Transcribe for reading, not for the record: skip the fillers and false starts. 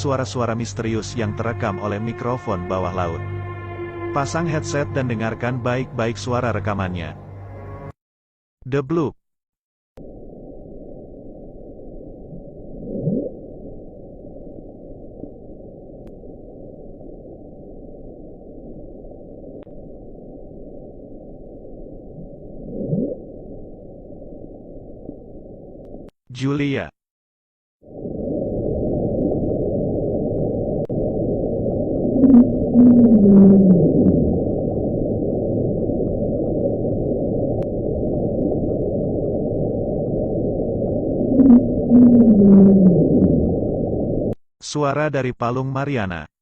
suara-suara misterius yang terekam oleh mikrofon bawah laut. Pasang headset dan dengarkan baik-baik suara rekamannya. The Bloop. Julia. Suara dari palung Mariana.